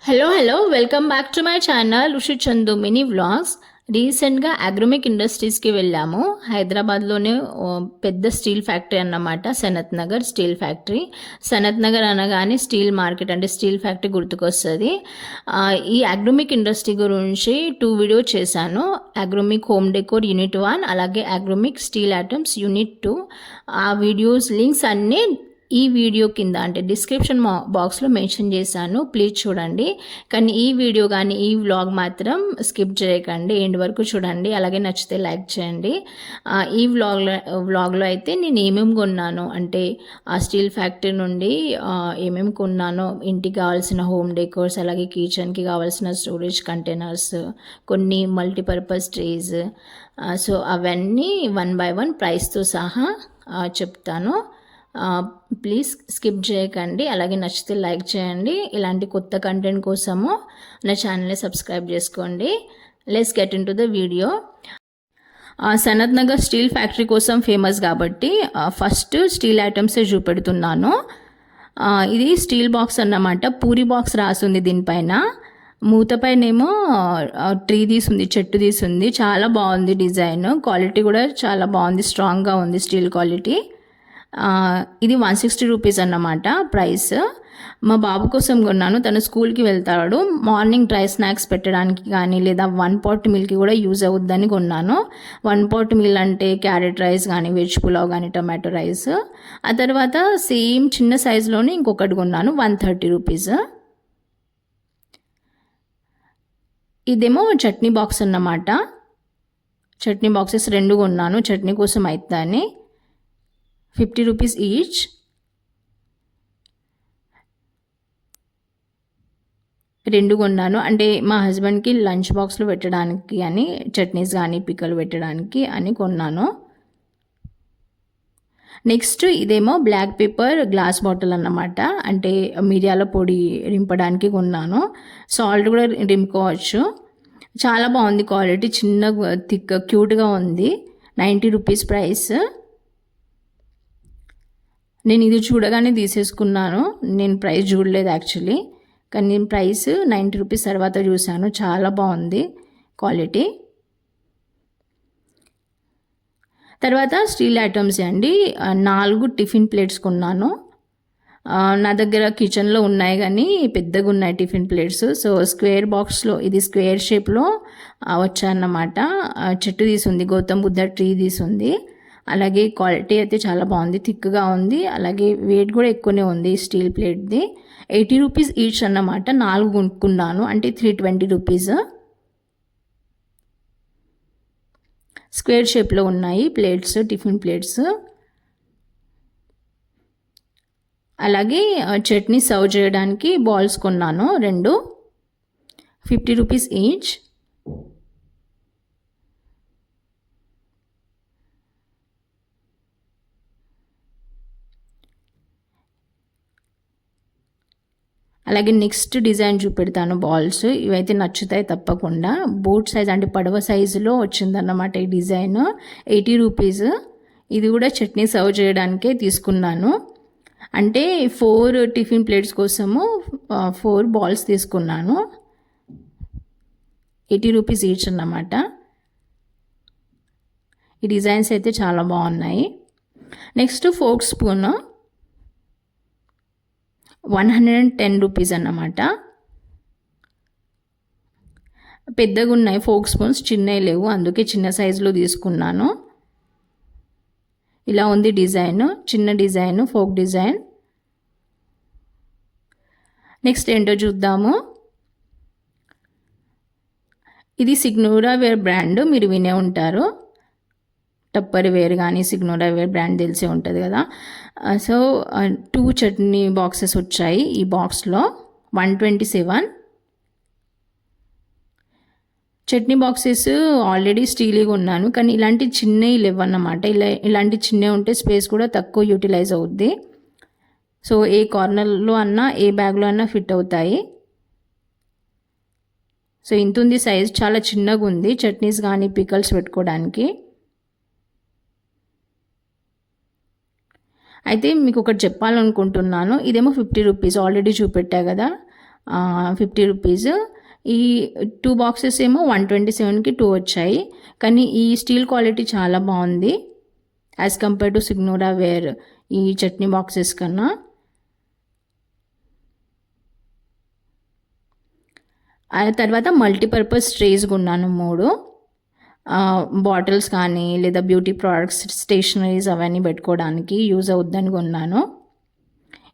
Hello welcome back to my channel Ushi Chandu mini vlogs. రీసెంట్గా Agromic ఇండస్ట్రీస్కి వెళ్ళాము. హైదరాబాద్లోనే పెద్ద స్టీల్ ఫ్యాక్టరీ అన్నమాట, సనత్ నగర్ స్టీల్ ఫ్యాక్టరీ. సనత్ నగర్ అనగానే స్టీల్ మార్కెట్ అంటే స్టీల్ ఫ్యాక్టరీ గుర్తుకొస్తుంది. ఈ అగ్రోమిక్ ఇండస్ట్రీ గురించి 2 వీడియో చేశాను. అగ్రోమిక్ హోమ్ డెకోర్ యూనిట్ 1, అలాగే అగ్రోమిక్ స్టీల్ ఐటమ్స్ యూనిట్ 2. ఆ వీడియోస్ లింక్స్ అన్నీ ఈ వీడియో కింద అంటే డిస్క్రిప్షన్ బాక్స్లో మెన్షన్ చేశాను, ప్లీజ్ చూడండి. కానీ ఈ వీడియో కానీ ఈ వ్లాగ్ మాత్రం స్కిప్ చేయకండి, ఎండ్ వరకు చూడండి. అలాగే నచ్చితే లైక్ చేయండి. ఈ వ్లాగ్లో అయితే నేను ఏమేమి కొన్నాను అంటే ఆ స్టీల్ ఫ్యాక్టరీ నుండి ఏమేమి కొన్నానో, ఇంటికి కావాల్సిన హోమ్ డెకోర్స్, అలాగే కిచెన్కి కావాల్సిన స్టోరేజ్ కంటైనర్స్, కొన్ని మల్టీపర్పస్ ట్రేస్, సో అవన్నీ 1 by 1 ప్రైస్తో సహా చెప్తాను. ప్లీజ్ స్కిప్ చేయకండి. అలాగే నచ్చితే లైక్ చేయండి. ఇలాంటి కొత్త కంటెంట్ కోసము నా ఛానల్ని సబ్స్క్రైబ్ చేసుకోండి. Let's get in to the video. Sanath Nagar steel factory కోసం ఫేమస్ కాబట్టి ఫస్ట్ స్టీల్ ఐటమ్సే చూపెడుతున్నాను. ఇది స్టీల్ బాక్స్ అన్నమాట, పూరి బాక్స్ రాసుంది దీనిపైన. మూతపైనేమో ట్రీ తీసుంది, చెట్టు తీసుంది. చాలా బాగుంది డిజైన్, క్వాలిటీ కూడా చాలా బాగుంది, స్ట్రాంగ్గా ఉంది స్టీల్ క్వాలిటీ. ఇది 160 రూపీస్ అన్నమాట ప్రైస్. మా బాబు కోసం కొన్నాను, తను స్కూల్కి వెళ్తాడు. మార్నింగ్ డ్రై స్నాక్స్ పెట్టడానికి కానీ లేదా 1 pot మీల్కి కూడా యూజ్ అవుద్దని కొన్నాను. 1 pot మీల్ అంటే క్యారెట్ రైస్ కానీ, వెజ్ పులావ్ కానీ, టమాటో రైస్. ఆ తర్వాత సేమ్ చిన్న సైజులోనే ఇంకొకటి కొన్నాను, 130 రూపీస్. ఇదేమో చట్నీ బాక్స్ అన్నమాట. చట్నీ బాక్సెస్ 2 కొన్నాను, చట్నీ కోసం అవుతుందని. 50 రూపీస్ ఈచ్. రెండు కొన్నాను అంటే మా హస్బెండ్కి లంచ్ బాక్స్లో పెట్టడానికి అని, చట్నీస్ కానీ పిక్కలు పెట్టడానికి అని కొన్నాను. నెక్స్ట్ ఇదేమో బ్లాక్ పేపర్ గ్లాస్ బాటిల్ అన్నమాట, అంటే మిరియాల పొడి రింపడానికి కొన్నాను. సాల్ట్ కూడా రింపుకోవచ్చు. చాలా బాగుంది క్వాలిటీ, చిన్న థిక్ క్యూట్గా ఉంది. 90 రూపీస్ ప్రైస్. నేను ఇది చూడగానే తీసేసుకున్నాను, నేను ప్రైస్ చూడలేదు యాక్చువల్లీ. కానీ నేను ప్రైస్ 90 రూపీస్ తర్వాత చూశాను. చాలా బాగుంది క్వాలిటీ. తర్వాత స్టీల్ ఐటమ్స్ అండి, 4 టిఫిన్ ప్లేట్స్ కొన్నాను. నా దగ్గర కిచెన్లో ఉన్నాయి కానీ పెద్దగా ఉన్నాయి టిఫిన్ ప్లేట్స్. సో స్క్వేర్ బాక్స్లో, ఇది స్క్వేర్ షేప్లో వచ్చాయన్నమాట. చెట్టు తీసుంది, గౌతమ్ బుద్ధ ట్రీ తీసుంది. అలాగే క్వాలిటీ అయితే చాలా బాగుంది, థిక్గా ఉంది. అలాగే వెయిట్ కూడా ఎక్కువనే ఉంది స్టీల్ ప్లేట్ది. 80 రూపీస్ ఈచ్ అన్నమాట. 4 కొనుక్కున్నాను అంటే 320 రూపీస్. స్క్వేర్ షేప్లో ఉన్నాయి ప్లేట్స్, టిఫిన్ ప్లేట్స్. అలాగే చట్నీ సర్వ్ చేయడానికి బాల్స్ కొన్నాను 2, 50 రూపీస్ ఈచ్. అలాగే నెక్స్ట్ డిజైన్ చూపెడతాను బాల్స్. ఇవైతే నచ్చుతాయి తప్పకుండా. బోట్ సైజ్ అంటే పడవ సైజులో వచ్చిందన్నమాట ఈ డిజైన్. 80 రూపీస్. ఇది కూడా చట్నీ సర్వ్ చేయడానికే తీసుకున్నాను. అంటే 4 టిఫిన్ ప్లేట్స్ కోసము 4 బాల్స్ తీసుకున్నాను. 80 రూపీస్ ఈచ్ అన్నమాట. ఈ డిజైన్స్ అయితే చాలా బాగున్నాయి. నెక్స్ట్ ఫోర్క్ స్పూన్ 110 రూపీస్ అన్నమాట. పెద్దగా ఉన్నాయి ఫోర్క్ స్పూన్స్, చిన్నవి లేవు, అందుకే చిన్న సైజులో తీసుకున్నాను. ఇలా ఉంది డిజైన్, చిన్న డిజైన్, ఫోర్క్ డిజైన్. నెక్స్ట్ ఏంటో చూద్దాము. ఇది సిగ్నోరా వేర్ బ్రాండ్, మీరు వినే ఉంటారు. టప్పర్ వేర్ కానీ సిగ్నోరా వేర్ బ్రాండ్ తెలిసే ఉంటుంది కదా. సో 2 చట్నీ బాక్సెస్ వచ్చాయి ఈ బాక్స్లో. 127. చట్నీ బాక్సెస్ ఆల్రెడీ స్టీల్గా ఉన్నాను, కానీ ఇలాంటి చిన్నవి లేవన్నమాట. ఇలాంటి చిన్నవి ఉంటే స్పేస్ కూడా తక్కువ యూటిలైజ్ అవుద్ది. సో ఏ కార్నర్లో అన్నా, ఏ బ్యాగ్లో అన్నా ఫిట్ అవుతాయి. సో ఇంత ఉంది సైజ్, చాలా చిన్నగా ఉంది చట్నీస్ కానీ పికల్స్ పెట్టుకోవడానికి. అయితే మీకు ఒకటి చెప్పాలనుకుంటున్నాను. ఇదేమో 50 రూపీస్, ఆల్రెడీ చూపెట్టా కదా. 50 రూపీస్. ఈ 2 బాక్సెస్ ఏమో 127కి 2 వచ్చాయి. కానీ ఈ స్టీల్ క్వాలిటీ చాలా బాగుంది యాజ్ కంపేర్ టు సిగ్నోరా వేర్ ఈ చట్నీ బాక్సెస్ కన్నా. ఆ తర్వాత మల్టీపర్పస్ ట్రేస్ కొన్నాను 3. బాటిల్స్ కానీ లేదా బ్యూటీ ప్రోడక్ట్స్, స్టేషనరీస్ అవన్నీ పెట్టుకోవడానికి యూజ్ అవుద్దని కొన్నాను.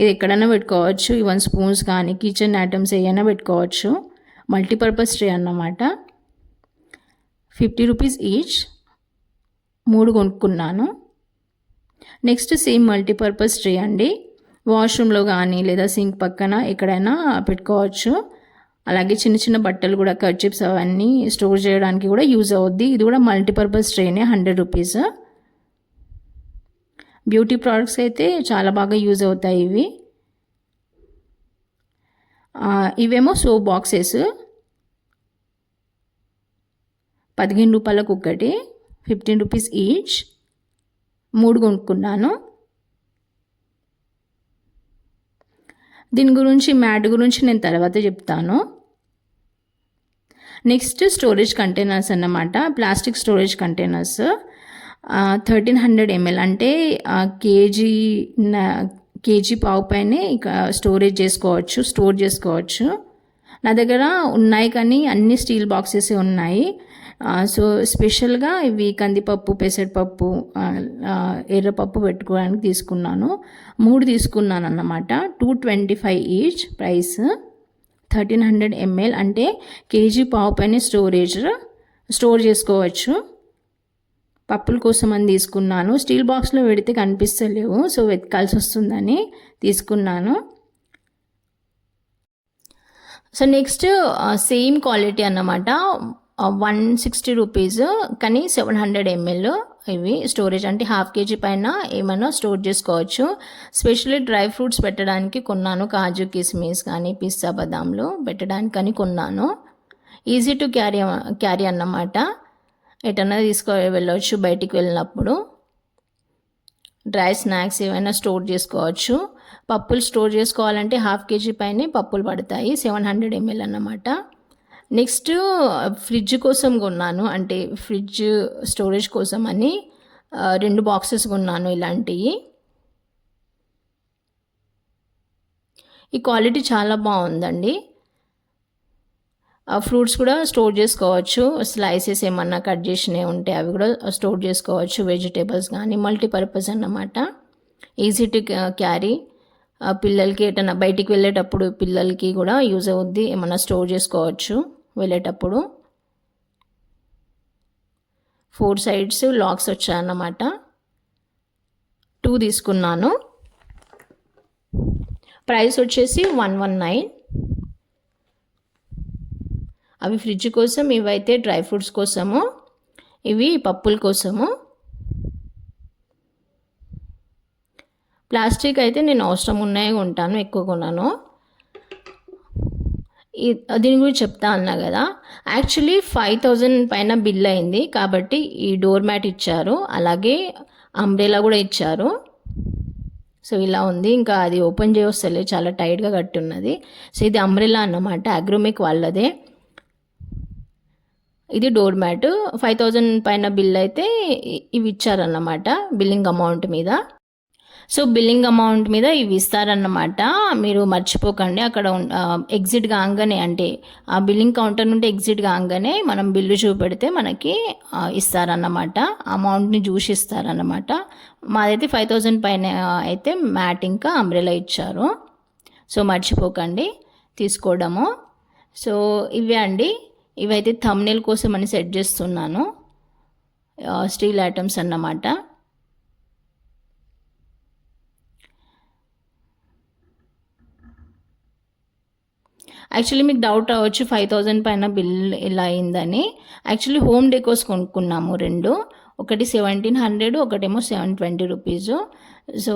ఇది ఎక్కడైనా పెట్టుకోవచ్చు, ఈవెన్ స్పూన్స్ కానీ కిచెన్ ఐటమ్స్ ఏమైనా పెట్టుకోవచ్చు. మల్టీపర్పస్ ట్రే అన్నమాట. 50 రూపీస్ ఈచ్, 3 కొనుక్కున్నాను. నెక్స్ట్ సేమ్ మల్టీపర్పస్ ట్రే అండి. వాష్రూమ్లో కానీ లేదా సింక్ పక్కన ఎక్కడైనా పెట్టుకోవచ్చు. అలాగే చిన్న చిన్న బట్టలు కూడా, కర్చిప్స్ అవన్నీ స్టోర్ చేయడానికి కూడా యూజ్ అవుద్ది. ఇది కూడా మల్టీపర్పస్ ట్రేనే, 100 రూపీస్. బ్యూటీ ప్రోడక్ట్స్ అయితే చాలా బాగా యూజ్ అవుతాయి ఇవి. ఇవేమో సోప్ బాక్సెస్, 15 రూపాయలకు ఒకటి, 15 రూపీస్ ఈచ్, 3 కొనుక్కున్నాను. దీని గురించి, మ్యాట్ గురించి నేను తర్వాత చెప్తాను. నెక్స్ట్ స్టోరేజ్ కంటైనర్స్ అన్నమాట. ప్లాస్టిక్ స్టోరేజ్ కంటైనర్స్ 1300 ml, అంటే కేజీ పావు పైనే ఇక స్టోర్ చేసుకోవచ్చు. నా దగ్గర ఉన్నాయి కానీ అన్ని స్టీల్ బాక్సెస్ ఉన్నాయి. సో స్పెషల్గా ఇవి కందిపప్పు, పెసరపప్పు, ఎర్రపప్పు పెట్టుకోవడానికి తీసుకున్నాను. 3 తీసుకున్నాను అన్నమాట. 225 ఈచ్ ప్రైస్. 1300 ml అంటే కేజీ పావు పైన స్టోర్ చేసుకోవచ్చు. పప్పుల కోసం అని తీసుకున్నాను. స్టీల్ బాక్స్లో పెడితే కనిపిస్తలేవు, సో వెతకాల్సి వస్తుందని తీసుకున్నాను. సో నెక్స్ట్ సేమ్ క్వాలిటీ అన్నమాట. 160 రూపీస్ కానీ 700 ml ఇవి స్టోరేజ్, అంటే ½ కేజీ పైన ఏమైనా స్టోర్ చేసుకోవచ్చు. స్పెషల్లీ డ్రై ఫ్రూట్స్ పెట్టడానికి కొన్నాను. కాజు, కిస్మిస్ కానీ పిస్తా, బదాంలు పెట్టడానికని కొన్నాను. ఈజీ టు క్యారీ అన్నమాట. ఎటన్నా వెళ్ళవచ్చు బయటికి వెళ్ళినప్పుడు. డ్రై స్నాక్స్ ఏమైనా స్టోర్ చేసుకోవచ్చు. పప్పులు స్టోర్ చేసుకోవాలంటే ½ కేజీ పైనే పప్పులు పడతాయి. 700 ml అన్నమాట. నెక్స్ట్ ఫ్రిడ్జ్ కోసం కొన్నాను, అంటే ఫ్రిడ్జ్ స్టోరేజ్ కోసం అని 2 బాక్సెస్ కొన్నాను ఇలాంటివి. ఈ క్వాలిటీ చాలా బాగుందండి. ఫ్రూట్స్ కూడా స్టోర్ చేసుకోవచ్చు. స్లైసెస్ ఏమన్నా కట్ చేసినవి ఉంటే అవి కూడా స్టోర్ చేసుకోవచ్చు. వెజిటేబుల్స్ కానీ, మల్టీపర్పస్ అన్నమాట. Easy to carry. పిల్లలకి ఎటన్నా బయటికి వెళ్ళేటప్పుడు పిల్లలకి కూడా యూజ్ అవుద్ది. ఏమన్నా స్టోర్ చేసుకోవచ్చు వెళ్ళేటప్పుడు. 4 సైడ్స్ లాక్స్ వచ్చాయన్నమాట. 2 తీసుకున్నాను. ప్రైస్ వచ్చేసి 119. అవి ఫ్రిడ్జ్ కోసం, ఇవైతే డ్రై ఫ్రూట్స్ కోసము, ఇవి పప్పుల కోసము. ప్లాస్టిక్ అయితే నేను అవసరం ఉన్నాయి కొంటాను, ఎక్కువ కొన్నాను. దీని గురించి చెప్తా అన్నా కదా. యాక్చువల్లీ 5000 పైన బిల్ అయింది కాబట్టి ఈ డోర్ మ్యాట్ ఇచ్చారు, అలాగే అంబ్రెలా కూడా ఇచ్చారు. సో ఇలా ఉంది. ఇంకా అది ఓపెన్ చేయవస్తలే, చాలా టైట్గా కట్టి ఉన్నది. సో ఇది అంబ్రెలా అన్నమాట, అగ్రోమిక్ వాళ్ళదే. ఇది డోర్ మ్యాట్. 5000 పైన బిల్ అయితే ఇవి ఇచ్చారన్నమాట బిల్లింగ్ అమౌంట్ మీద. సో బిల్లింగ్ అమౌంట్ మీద ఇవి ఇస్తారన్నమాట. మీరు మర్చిపోకండి. అక్కడ ఎగ్జిట్ కాగానే, అంటే ఆ బిల్లింగ్ కౌంటర్ నుండి ఎగ్జిట్ కాగానే మనం బిల్లు చూపెడితే మనకి ఇస్తారన్నమాట. అమౌంట్ని చూసి ఇస్తారన్నమాట. మాదైతే 5000 పైన అయితే మ్యాట్ ఇంకా అంబ్రెలా ఇచ్చారు. సో మర్చిపోకండి తీసుకోవడము. సో ఇవే అండి. ఇవైతే థంబ్నెయిల్ కోసం అని సెట్ చేస్తున్నాను. స్టీల్ ఐటమ్స్ అన్నమాట. యాక్చువల్లీ మీకు డౌట్ అవ్వచ్చు 5000 పైన బిల్ ఇలా అయిందని. యాక్చువల్లీ హోమ్ డెకోస్ కొనుక్కున్నాము 2. ఒకటి 1700, ఒకటేమో 720 రూపీస్. సో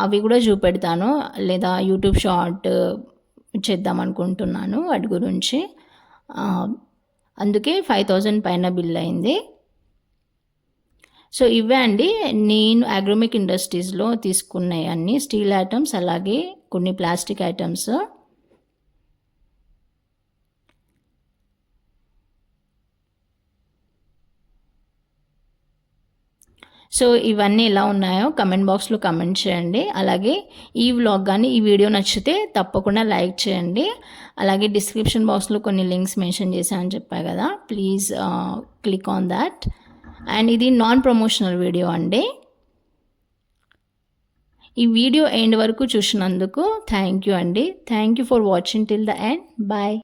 అవి కూడా చూపెడతాను, లేదా యూట్యూబ్ షార్ట్ చేద్దాం అనుకుంటున్నాను వాటి గురించి. అందుకే 5000 పైన బిల్ అయింది. సో ఇవే అండి నేను అగ్రోమిక్ ఇండస్ట్రీస్లో తీసుకున్నాయి అన్ని స్టీల్ ఐటమ్స్, అలాగే కొన్ని ప్లాస్టిక్ ఐటమ్స్. సో ఇవన్నీ ఎలా ఉన్నాయో కమెంట్ బాక్స్లో కమెంట్ చేయండి. అలాగే ఈ వ్లాగ్ కానీ ఈ వీడియో నచ్చితే తప్పకుండా లైక్ చేయండి. అలాగే డిస్క్రిప్షన్ బాక్స్లో కొన్ని లింక్స్ మెన్షన్ చేశానని చెప్పా కదా, please click on that. And ఇది నాన్ ప్రమోషనల్ వీడియో అండి. ఈ వీడియో ఎండ్ వరకు చూసినందుకు థ్యాంక్ యూ అండి. Thank you for watching till the end. Bye.